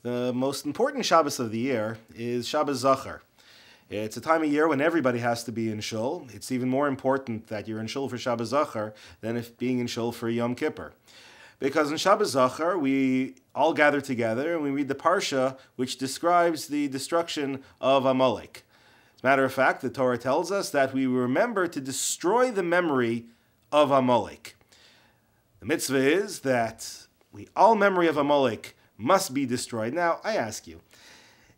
The most important Shabbos of the year is Shabbat Zachor. It's a time of year when everybody has to be in shul. It's even more important that you're in shul for Shabbat Zachor than if being in shul for Yom Kippur. Because in Shabbat Zachor, we all gather together and we read the Parsha which describes the destruction of Amalek. As a matter of fact, the Torah tells us that we remember to destroy the memory of Amalek. The mitzvah is that all memory of Amalek must be destroyed. Now, I ask you,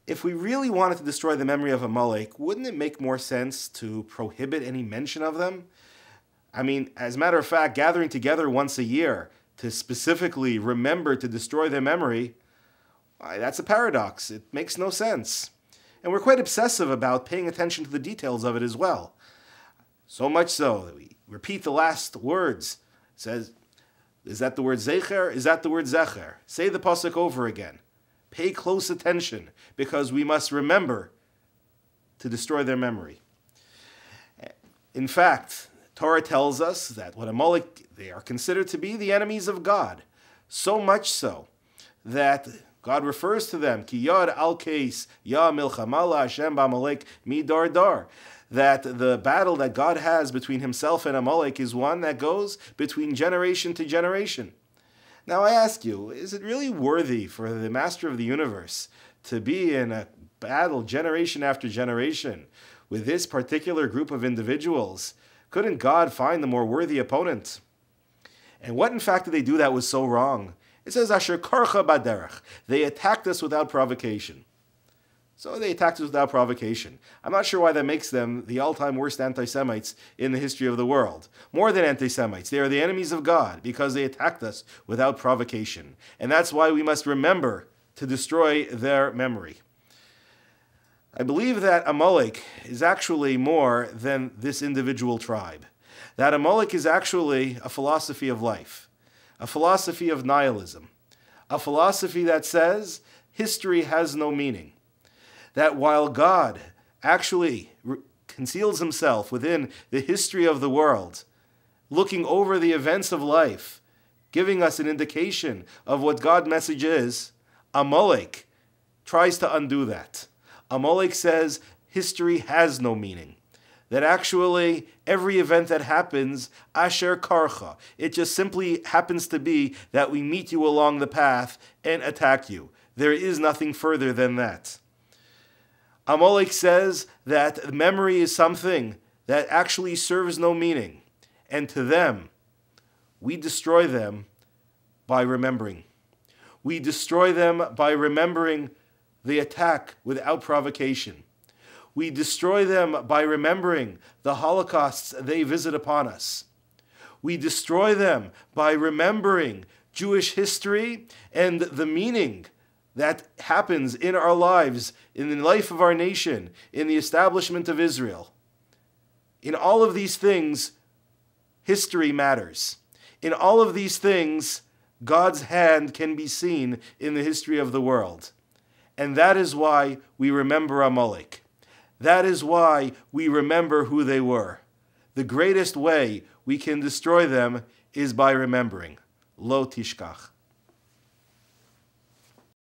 if we really wanted to destroy the memory of Amalek, wouldn't it make more sense to prohibit any mention of them? I mean, as a matter of fact, gathering together once a year to specifically remember to destroy their memory, that's a paradox. It makes no sense. And we're quite obsessive about paying attention to the details of it as well. So much so that we repeat the last words. It says, is that the word Zecher? Is that the word Zecher? Say the pasuk over again. Pay close attention, because we must remember to destroy their memory. In fact, Torah tells us that when Amalek, they are considered to be the enemies of God. So much so that God refers to them, Ki yad al keis ya milchama la Hashem b'Amalek midar dar. That the battle that God has between himself and Amalek is one that goes between generation to generation. Now I ask you, is it really worthy for the master of the universe to be in a battle generation after generation with this particular group of individuals? Couldn't God find the more worthy opponent? And what in fact did they do that was so wrong? It says, Asher karcha baderech. They attacked us without provocation. So they attacked us without provocation. I'm not sure why that makes them the all-time worst anti-Semites in the history of the world. More than anti-Semites, they are the enemies of God because they attacked us without provocation. And that's why we must remember to destroy their memory. I believe that Amalek is actually more than this individual tribe. That Amalek is actually a philosophy of life, a philosophy of nihilism, a philosophy that says history has no meaning. That while God actually conceals himself within the history of the world, looking over the events of life, giving us an indication of what God's message is, Amalek tries to undo that. Amalek says history has no meaning. That actually every event that happens, asher karcha, it just simply happens to be that we meet you along the path and attack you. There is nothing further than that. Amalek says that memory is something that actually serves no meaning. And to them, we destroy them by remembering. We destroy them by remembering the attack without provocation. We destroy them by remembering the holocausts they visit upon us. We destroy them by remembering Jewish history and the meaning that happens in our lives, in the life of our nation, in the establishment of Israel. In all of these things, history matters. In all of these things, God's hand can be seen in the history of the world. And that is why we remember Amalek. That is why we remember who they were. The greatest way we can destroy them is by remembering. Lo tishkach.